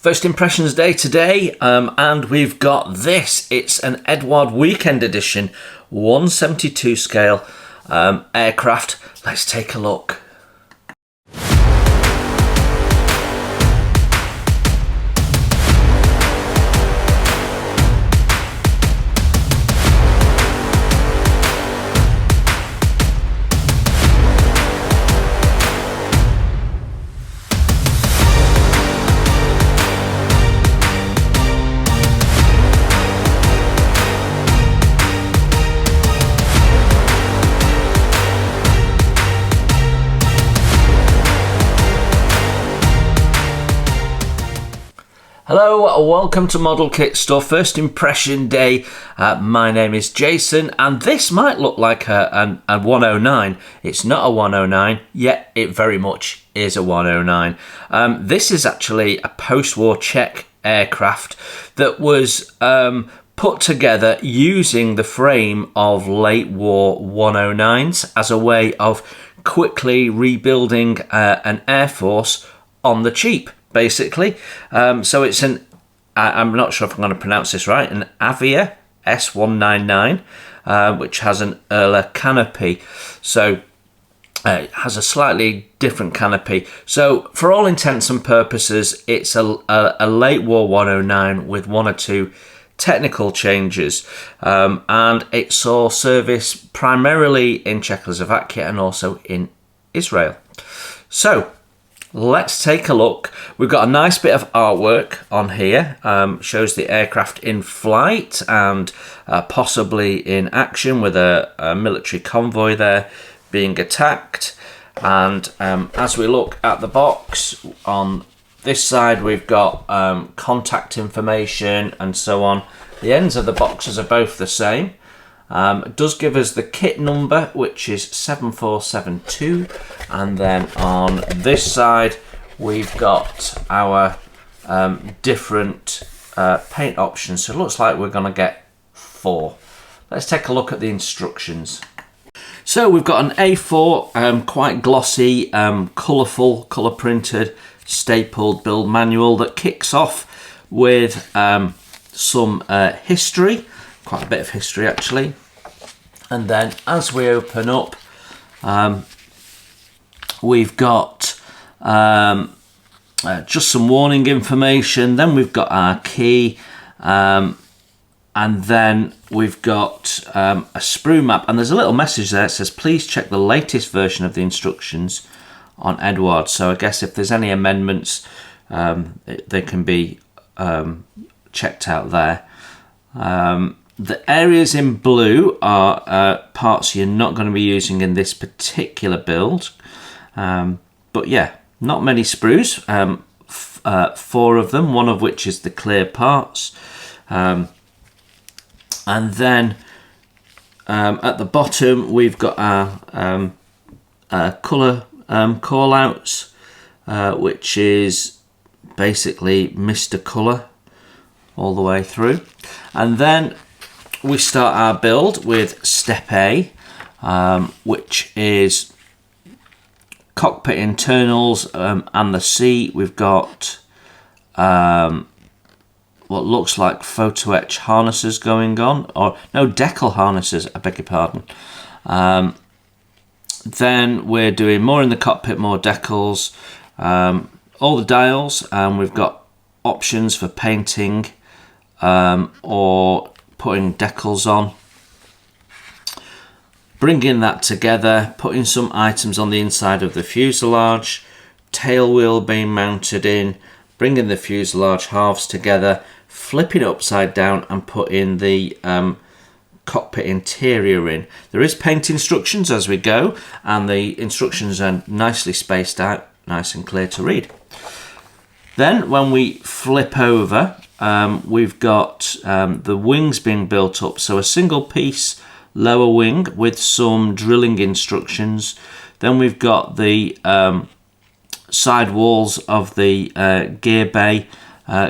First impressions day today, and we've got this. It's an Eduard Weekend Edition 172 scale aircraft. Let's take a look. Hello, welcome to Model Kit Store, first impression day. My name is Jason, and this might look like a 109. It's not a 109, yet it very much is a 109. This is actually a post-war Czech aircraft that was put together using the frame of late war 109s as a way of quickly rebuilding an air force on the cheap. Basically, so it's I'm not sure if I'm going to pronounce this right, an Avia s-199, which has an Erla canopy. So it has a slightly different canopy. So for all intents and purposes, it's a late war 109 with one or two technical changes, and it saw service primarily in Czechoslovakia and also in Israel. So let's take a look. We've got a nice bit of artwork on here. Shows the aircraft in flight and possibly in action with a military convoy there being attacked. And as we look at the box, on this side we've got contact information and so on. The ends of the boxes are both the same. It does give us the kit number, which is 7472, and then on this side we've got our different paint options. So it looks like we're going to get 4. Let's take a look at the instructions. So we've got an A4, quite glossy, colourful, colour printed, stapled build manual that kicks off with some history. Quite a bit of history actually, and then as we open up, we've got just some warning information. Then we've got our key, and then we've got a sprue map, and there's a little message there that says please check the latest version of the instructions on Eduard. So I guess if there's any amendments, they can be checked out there. The areas in blue are parts you're not going to be using in this particular build. But yeah, not many sprues. 4 of them, one of which is the clear parts. And then at the bottom we've got our colour call-outs, which is basically Mr. Colour all the way through. And then we start our build with step A, which is cockpit internals and the seat. We've got what looks like photo etch harnesses going on, or no, decal harnesses, I beg your pardon. Then we're doing more in the cockpit, more decals, all the dials, and we've got options for painting or putting decals on, bringing that together, putting some items on the inside of the fuselage, tail wheel being mounted in, bringing the fuselage halves together, flipping it upside down and putting the cockpit interior in. There is paint instructions as we go, and the instructions are nicely spaced out, nice and clear to read. Then when we flip over, we've got the wings being built up. So a single piece lower wing with some drilling instructions. Then we've got the side walls of the gear bay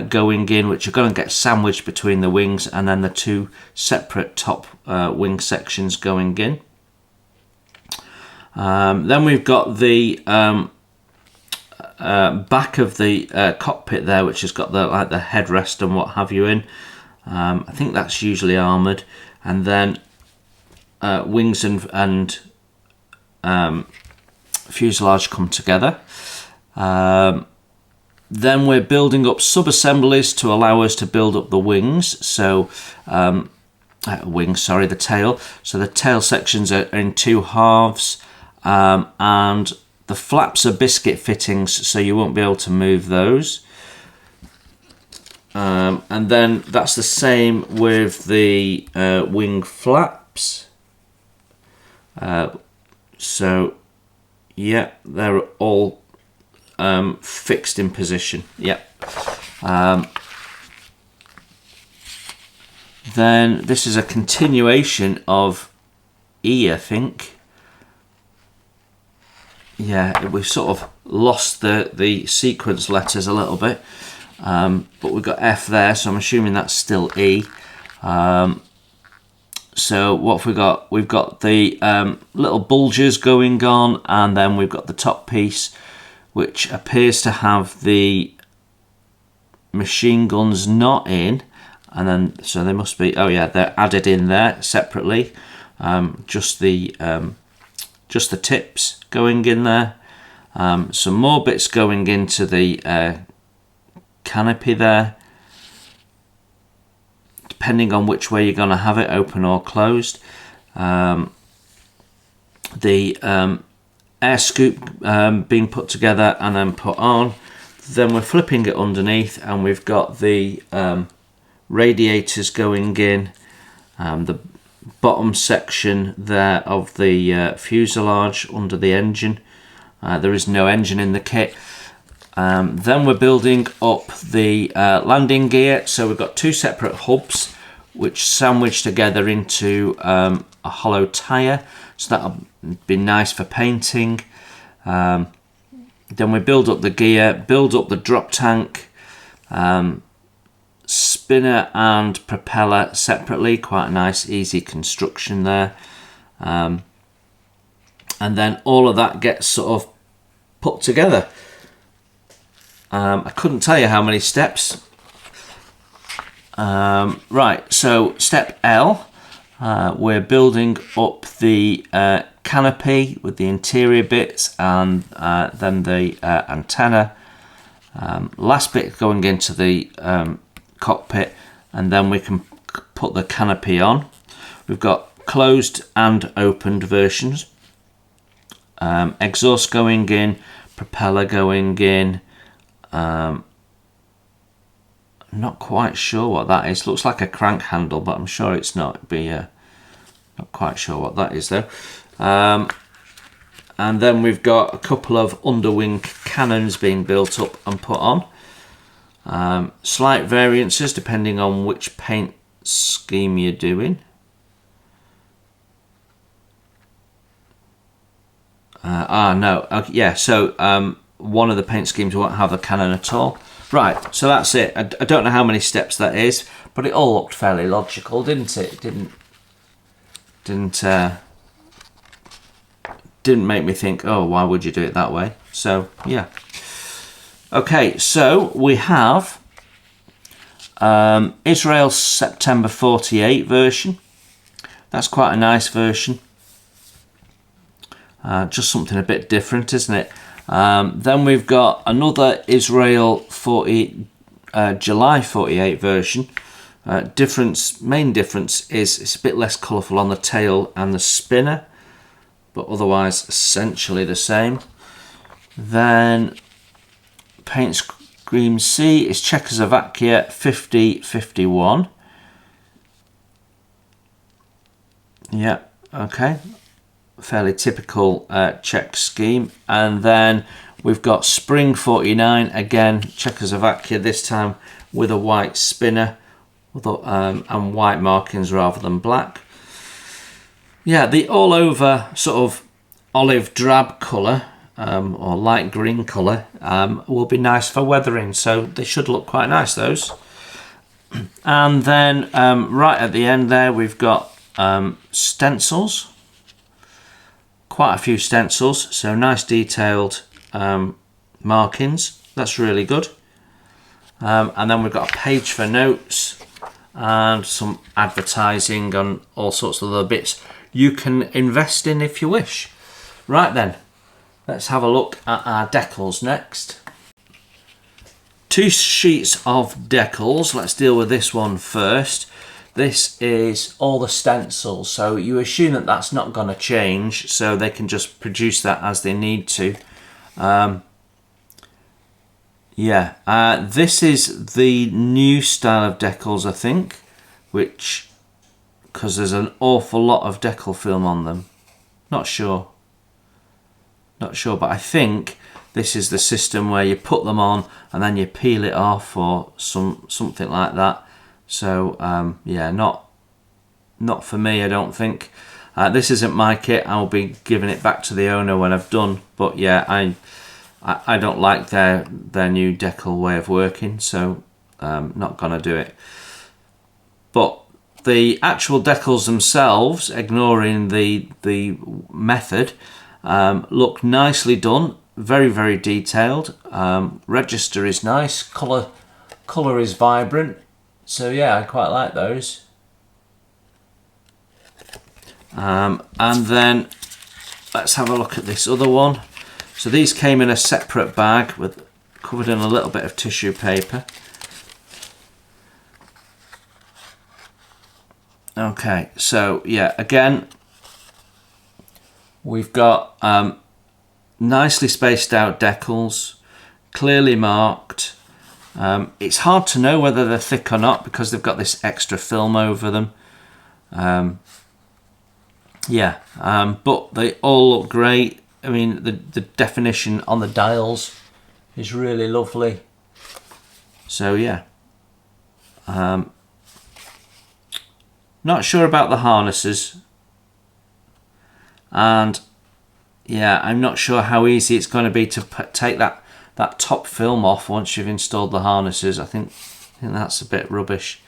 going in, which are going to get sandwiched between the wings, and then the 2 separate top wing sections going in. Then we've got the back of the cockpit there, which has got the headrest and what have you in. I think that's usually armoured, and then wings and fuselage come together. Then we're building up sub-assemblies to allow us to build up the wings. So the tail. So the tail sections are in two halves, and the flaps are biscuit fittings, so you won't be able to move those. And then that's the same with the wing flaps. So yeah, they're all fixed in position. Yeah. Then this is a continuation of E, I think. Yeah, we've sort of lost the sequence letters a little bit, but we've got F there, so I'm assuming that's still E. So what have we got? We've got the little bulges going on, and then we've got the top piece, which appears to have the machine guns not in, and then so they must be. Oh yeah, they're added in there separately. Just the tips going in there. Some more bits going into the canopy there, depending on which way you're going to have it, open or closed. The air scoop being put together and then put on. Then we're flipping it underneath, and we've got the radiators going in, the bottom section there of the fuselage under the engine. There is no engine in the kit. Then we're building up the landing gear. So we've got two separate hubs which sandwich together into a hollow tyre. So that'll be nice for painting. Then we build up the gear, build up the drop tank, spinner and propeller separately. Quite a nice, easy construction there. And then all of that gets sort of put together. I couldn't tell you how many steps. Right, so step L, we're building up the canopy with the interior bits, and then the antenna. Last bit going into the cockpit, and then we can put the canopy on. We've got closed and opened versions. Exhaust going in, propeller going in. Not quite sure what that is. Looks like a crank handle, but I'm sure it's not. It'd be not quite sure what that is though. And then we've got a couple of underwing cannons being built up and put on. Slight variances depending on which paint scheme you're doing. So one of the paint schemes won't have a cannon at all. Right, so that's it. I don't know how many steps that is, but it all looked fairly logical, didn't it? It didn't make me think, oh, why would you do it that way? So yeah. Okay, so we have Israel's September 48 version. That's quite a nice version. Just something a bit different, isn't it? Then we've got another Israel July 48 version. Main difference is it's a bit less colourful on the tail and the spinner, but otherwise essentially the same. Then paint scheme C is Czechoslovakia 5051. Yeah, okay. Fairly typical Czech scheme. And then we've got Spring 49, again Czechoslovakia, this time with a white spinner and white markings rather than black. Yeah, the all over sort of olive drab colour or light green colour will be nice for weathering, so they should look quite nice, those. And then right at the end there we've got stencils. Quite a few stencils, so nice detailed markings. That's really good. And then we've got a page for notes and some advertising on all sorts of other bits you can invest in if you wish. Right then, let's have a look at our decals next. 2 sheets of decals. Let's deal with this one first. This is all the stencils, so you assume that that's not going to change, so they can just produce that as they need to. This is the new style of decals, I think, which, because there's an awful lot of decal film on them. Not sure, but I think this is the system where you put them on and then you peel it off or something like that. So not for me, I don't think. This isn't my kit. I'll be giving it back to the owner when I've done. But yeah, I don't like their new decal way of working, so not gonna do it. But the actual decals themselves, ignoring the method, look nicely done. Very, very detailed. Register is nice. Colour is vibrant. So yeah, I quite like those. And then let's have a look at this other one. So these came in a separate bag with covered in a little bit of tissue paper. Okay, so yeah, again, we've got nicely spaced out decals, clearly marked. It's hard to know whether they're thick or not because they've got this extra film over them. But they all look great. I mean, the definition on the dials is really lovely. So yeah. Not sure about the harnesses. And yeah, I'm not sure how easy it's going to be to take that top film off once you've installed the harnesses. I think that's a bit rubbish.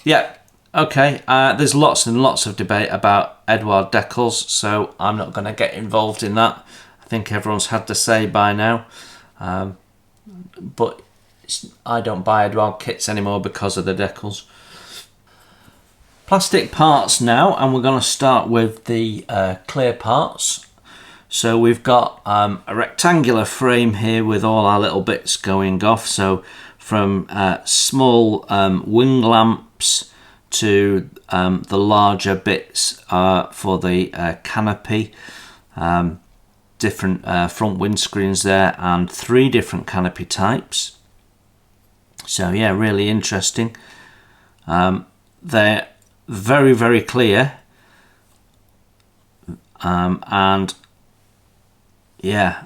Yeah, okay. There's lots and lots of debate about Eduard decals, so I'm not going to get involved in that. I think everyone's had to say by now. But I don't buy Eduard kits anymore because of the decals. Plastic parts now, and we're going to start with the clear parts. So we've got a rectangular frame here with all our little bits going off. So from small wing lamps to the larger bits for the canopy. Different front windscreens there and 3 different canopy types. So yeah, really interesting. They're very, very clear. And yeah,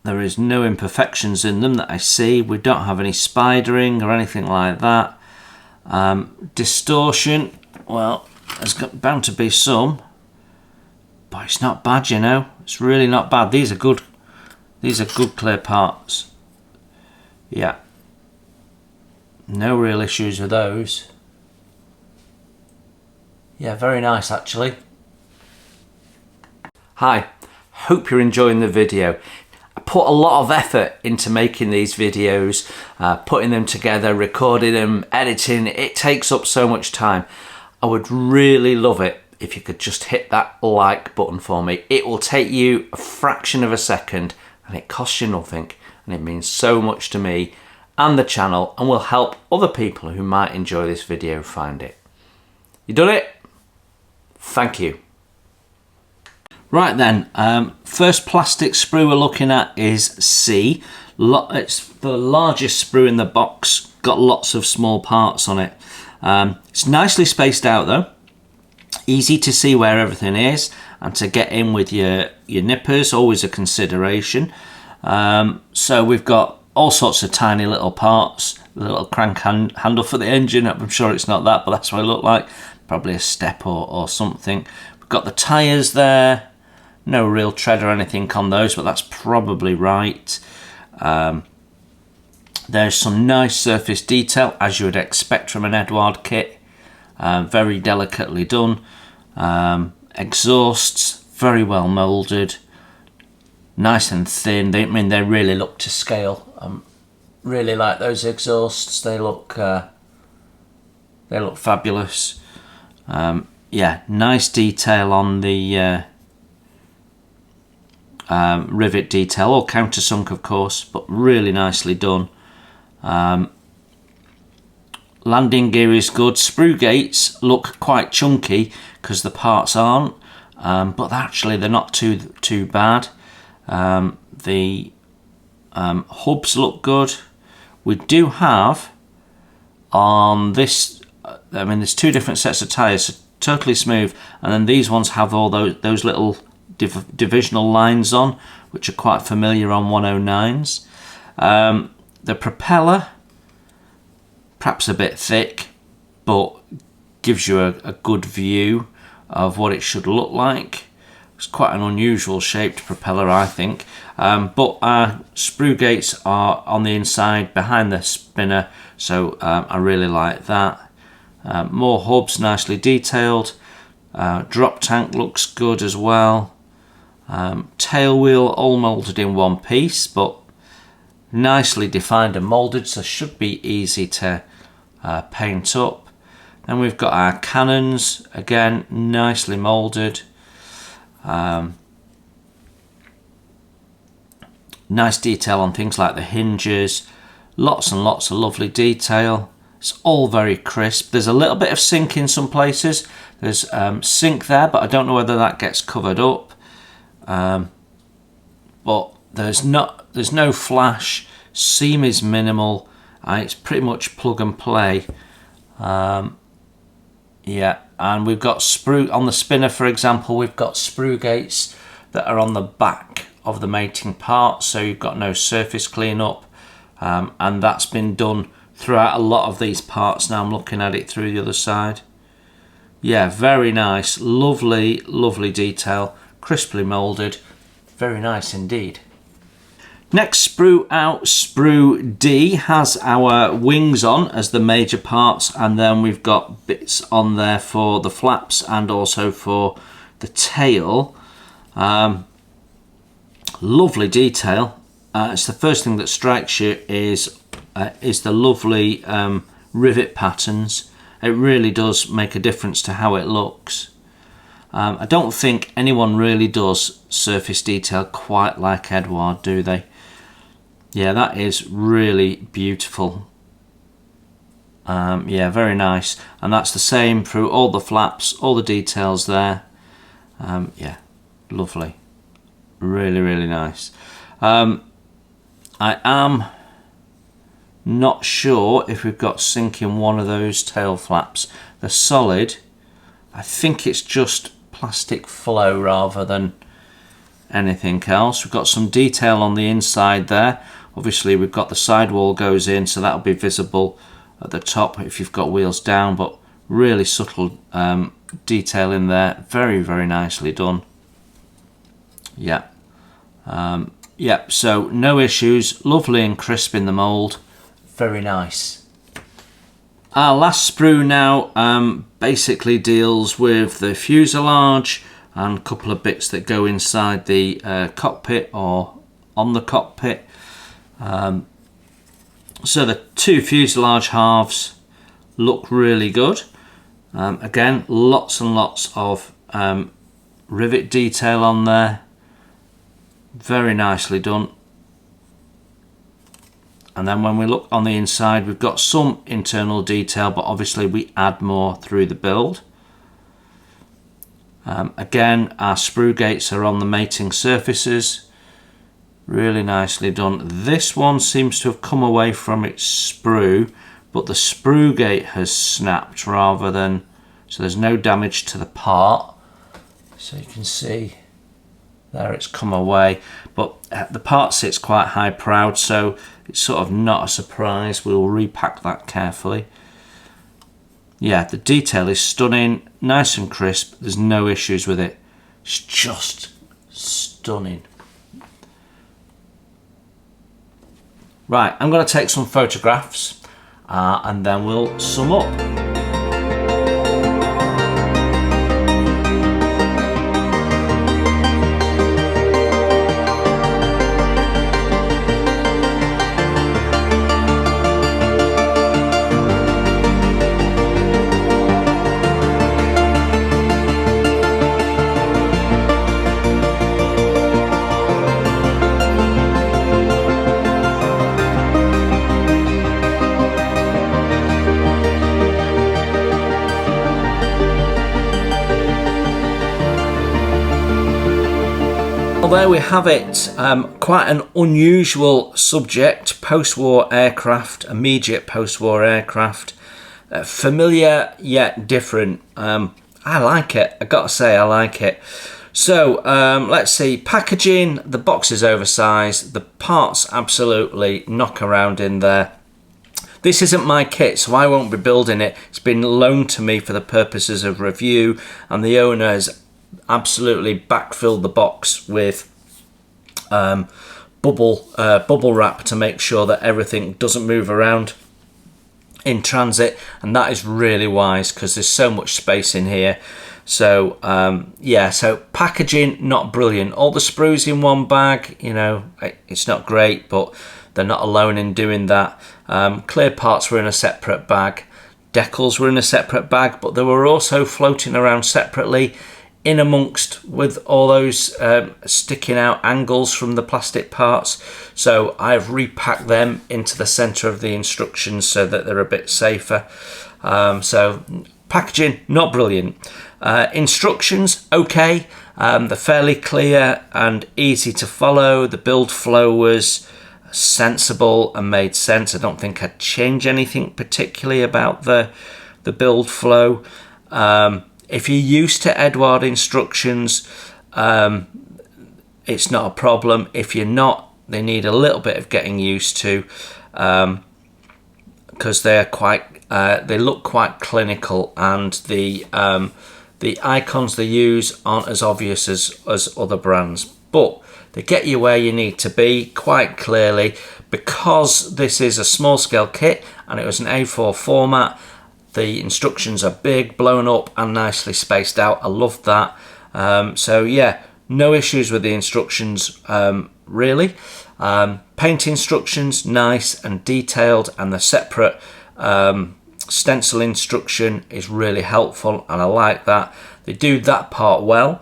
there is no imperfections in them that I see. We don't have any spidering or anything like that. Distortion, well, there's bound to be some, but it's not bad, you know. It's really not bad. These are good clear parts. Yeah, no real issues with those. Yeah, very nice actually. Hi, hope you're enjoying the video. I put a lot of effort into making these videos, putting them together, recording them, editing. It takes up so much time. I would really love it if you could just hit that like button for me. It will take you a fraction of a second and it costs you nothing, and it means so much to me and the channel, and will help other people who might enjoy this video find it. You done it? Thank you. Right then, first plastic sprue we're looking at is C. It's the largest sprue in the box, got lots of small parts on it. It's nicely spaced out though, easy to see where everything is, and to get in with your nippers, always a consideration. So we've got all sorts of tiny little parts, a little crank handle for the engine. I'm sure it's not that, but that's what it looked like. Probably a step or something. We've got the tyres there. No real tread or anything on those, but that's probably right. There's some nice surface detail, as you would expect from an Eduard kit. Very delicately done. Exhausts, very well moulded. nice and thin. They really look to scale. Really like those exhausts. They look fabulous. Yeah, nice detail on the rivet detail, all countersunk of course, but really nicely done. Landing gear is good. Sprue gates look quite chunky because the parts aren't, but actually they're not too bad. The hubs look good. We do have on this, there's two different sets of tyres, so totally smooth, and then these ones have all those little divisional lines on, which are quite familiar on 109s. The propeller, perhaps a bit thick, but gives you a good view of what it should look like. It's quite an unusual shaped propeller, I think. But our sprue gates are on the inside behind the spinner, so I really like that. More hubs, nicely detailed. Drop tank looks good as well. Tail wheel all moulded in one piece, but nicely defined and moulded, so should be easy to paint up. Then we've got our cannons, again nicely moulded. Nice detail on things like the hinges, lots and lots of lovely detail. It's all very crisp. There's a little bit of sink in some places. There's sink there, but I don't know whether that gets covered up. But there's no flash. Seam is minimal. It's pretty much plug and play. Yeah, and we've got sprue on the spinner, for example. We've got sprue gates that are on the back of the mating part, so you've got no surface cleanup, and that's been done throughout a lot of these parts. Now I'm looking at it through the other side. Yeah, very nice, lovely detail, crisply moulded, very nice indeed. Next sprue out, sprue D, has our wings on as the major parts, and then we've got bits on there for the flaps and also for the tail. Lovely detail. It's the first thing that strikes you is the lovely rivet patterns. It really does make a difference to how it looks. I don't think anyone really does surface detail quite like Eduard, do they? Yeah, that is really beautiful. Yeah, very nice. And that's the same through all the flaps, all the details there. Yeah, lovely. Really nice. I am not sure if we've got sink in one of those tail flaps. They're solid. I think it's just plastic flow rather than anything else. We've got some detail on the inside there. Obviously we've got the sidewall goes in, so that'll be visible at the top if you've got wheels down, but really subtle detail in there. Very nicely done. Yeah. Yeah, so no issues. Lovely and crisp in the mould. Very nice. Our last sprue now basically deals with the fuselage and a couple of bits that go inside the cockpit or on the cockpit. So the two fuselage halves look really good. Again, lots and lots of rivet detail on there. Very nicely done. And then when we look on the inside, we've got some internal detail, but obviously we add more through the build. Again, our sprue gates are on the mating surfaces. Really nicely done. This one seems to have come away from its sprue, but the sprue gate has snapped rather than, so there's no damage to the part. So you can see there it's come away, but the part sits quite high proud, so it's sort of not a surprise. We'll repack that carefully. Yeah, the detail is stunning, nice and crisp. There's no issues with it. It's just stunning. Right, I'm going to take some photographs and then we'll sum up. there we have it. Quite an unusual subject, post-war aircraft, immediate post-war aircraft. Familiar yet different. I like it, I gotta say I like it. So let's see, packaging, the box is oversized, the parts absolutely knock around in there. This isn't my kit, so I won't be building it. It's been loaned to me for the purposes of review, and the owner has absolutely backfilled the box with bubble wrap to make sure that everything doesn't move around in transit, and that is really wise because there's so much space in here. So yeah, so packaging not brilliant. All the sprues in one bag, you know, it's not great, but they're not alone in doing that. Clear parts were in a separate bag, decals were in a separate bag, but they were also floating around separately in amongst with all those sticking out angles from the plastic parts. So I've repacked them into the center of the instructions so that they're a bit safer. So packaging not brilliant. Instructions okay, they're fairly clear and easy to follow. The build flow was sensible and made sense. I don't think I'd change anything particularly about the build flow. If you're used to Eduard instructions, it's not a problem. If you're not, they need a little bit of getting used to, because they're quite they look quite clinical, and the icons they use aren't as obvious as other brands, but they get you where you need to be quite clearly. Because this is a small scale kit and it was an A4 format, the instructions are big, blown up and nicely spaced out. I love that. So yeah, no issues with the instructions really. Paint instructions, nice and detailed, and the separate stencil instruction is really helpful, and I like that. They do that part well.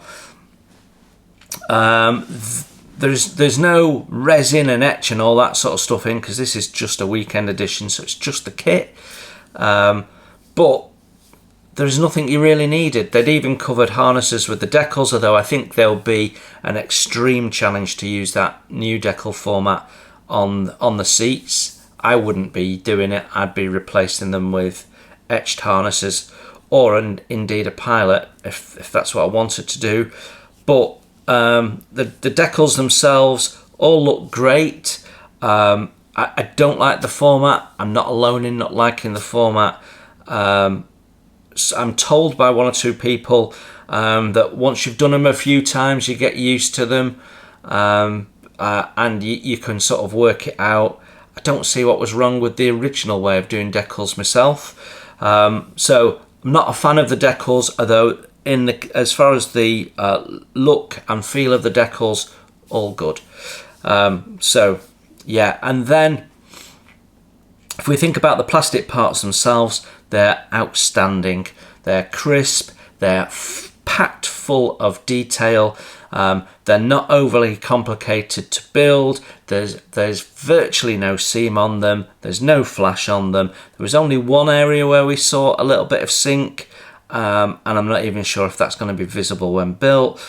There's no resin and etch and all that sort of stuff in, because this is just a weekend edition, so it's just the kit. But there's nothing you really needed. They'd even covered harnesses with the decals, although I think there'll be an extreme challenge to use that new decal format on the seats. I wouldn't be doing it. I'd be replacing them with etched harnesses, or indeed a pilot if that's what I wanted to do. But the decals themselves all look great. I don't like the format. I'm not alone in not liking the format. So I'm told by one or two people that once you've done them a few times, you get used to them, and you can sort of work it out. I don't see what was wrong with the original way of doing decals myself. So I'm not a fan of the decals, although as far as the look and feel of the decals, all good. So yeah, and then if we think about the plastic parts themselves, they're outstanding. They're crisp, they're packed full of detail. They're not overly complicated to build. There's virtually no seam on them. There's no flash on them. There was only one area where we saw a little bit of sink, and I'm not even sure if that's going to be visible when built.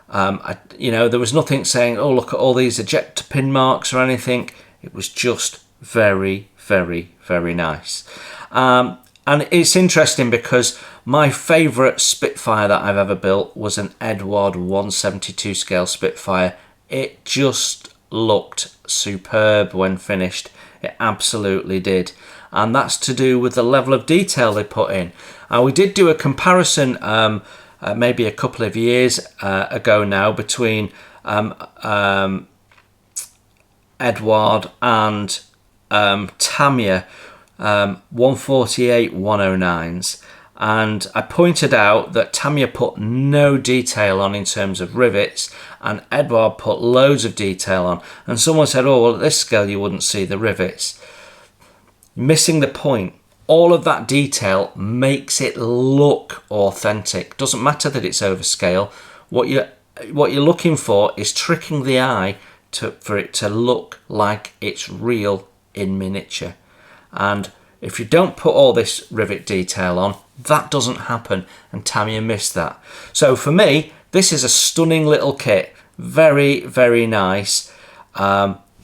There was nothing saying, oh, look at all these ejector pin marks or anything. It was just very, very, very nice. And it's interesting because my favourite Spitfire that I've ever built was an Eduard 172 scale Spitfire. It just looked superb when finished. It absolutely did. And that's to do with the level of detail they put in. We did do a comparison maybe a couple of years ago now between Eduard and Tamiya 148 109s, and I pointed out that Tamiya put no detail on in terms of rivets, and Eduard put loads of detail on, and someone said, oh well, at this scale you wouldn't see the rivets. Missing the point. All of that detail makes it look authentic. Doesn't matter that it's overscale. What you're looking for is tricking the eye for it to look like it's real in miniature. And if you don't put all this rivet detail on, that doesn't happen, and Tamiya missed that. So for me, this is a stunning little kit, Very, very nice.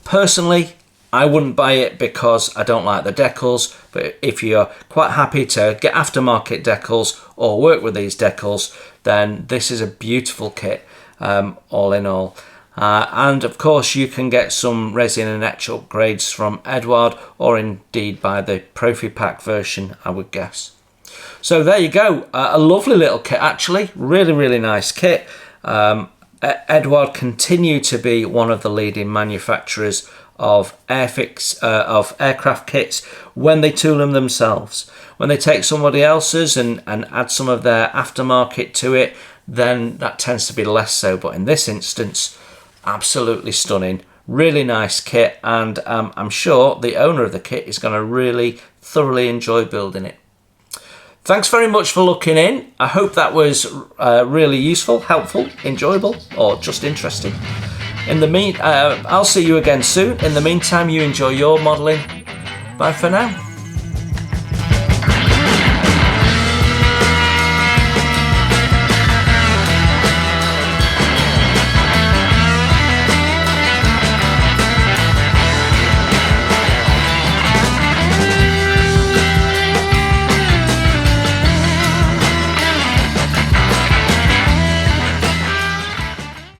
Personally, I wouldn't buy it because I don't like the decals, but if you're quite happy to get aftermarket decals or work with these decals, then this is a beautiful kit, all in all. And of course you can get some resin and etch upgrades from Eduard, or indeed by the Profi Pack version, I would guess. So there you go, a lovely little kit actually, really, really nice kit. Eduard continue to be one of the leading manufacturers of aircraft kits when they tool them themselves. When they take somebody else's and add some of their aftermarket to it, then that tends to be less so. But in this instance, absolutely stunning, really nice kit, and I'm sure the owner of the kit is going to really thoroughly enjoy building it. Thanks very much for looking in. I hope that was really useful, helpful, enjoyable, or just interesting. I'll see you again soon. In the meantime, you enjoy your modelling. Bye for now.